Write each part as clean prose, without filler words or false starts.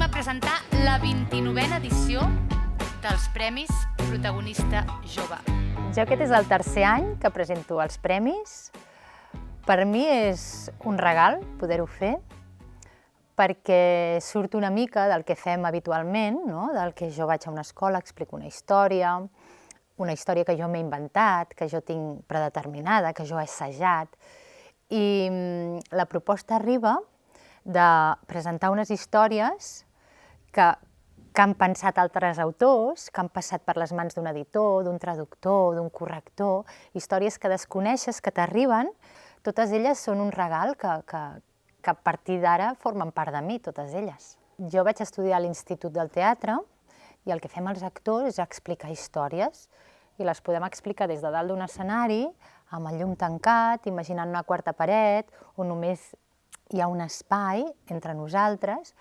a presentar la 29a edició dels Premis Protagonista Jove. Jo aquest és el tercer any que presento els premis. Per mi és un regal poder-ho fer, perquè surt una mica del que fem habitualment, del que jo vaig a una escola, explico una història que jo m'he inventat, que jo tinc predeterminada, que jo he assajat. I la proposta arriba de presentar unes històries que han pensat altres autors, que han passat per les mans d'un editor, d'un traductor, d'un corrector, històries que desconeixes, que t'arriben. Totes elles són un regal que a partir d'ara formen part de mi, totes elles. Jo vaig estudiar a l'Institut del Teatre i el que fem els actors és explicar històries i les podem explicar des de dalt d'un escenari, amb el llum tancat, imaginant una quarta paret, on només hi ha un espai entre nosaltres,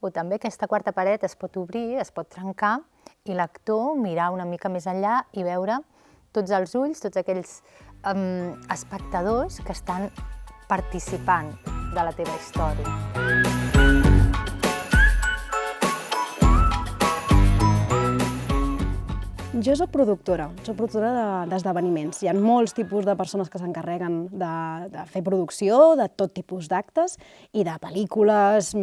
o també aquesta quarta paret es pot obrir, es pot trencar, i l'actor mirar una mica més enllà i veure tots els ulls, tots aquells espectadors que estan participant de la teva història. Jo soc productora d'esdeveniments. Hi ha molts tipus de persones que s'encarreguen de fer producció, de tot tipus d'actes i de pel·lícules,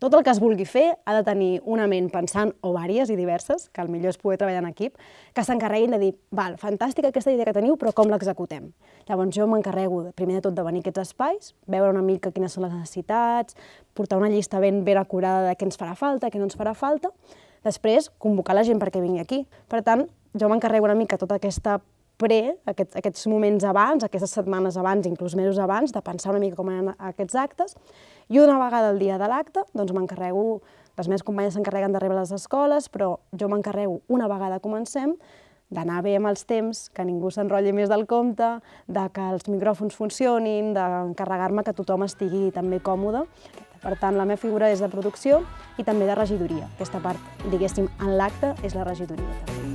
tot el que es vulgui fer ha de tenir una ment pensant, o vàries i diverses, que millor és poder treballar en equip, que s'encarreguin de dir, val, fantàstica aquesta idea que teniu, però com l'executem? Llavors jo m'encarrego primer de tot de venir a aquests espais, veure una mica quines són les necessitats, portar una llista ben acurada de què ens farà falta, què no ens farà falta, després convocar la gent perquè vingui aquí. Per tant, jo m'encarrego una mica tota aquesta aquests moments abans, aquestes setmanes abans, inclús mesos abans, de pensar una mica com eren aquests actes, i una vegada al dia de l'acte, doncs m'encarrego, les meves companyes s'encarreguen de rebre les escoles, però jo m'encarrego una vegada comencem, d'anar bé amb els temps, que ningú s'enrotlli més del compte, de que els micròfons funcionin, d'encarregar-me que tothom estigui també còmode. Per tant, la meva figura és de producció i també de regidoria. Aquesta part, diguéssim, en l'acte és la regidoria també.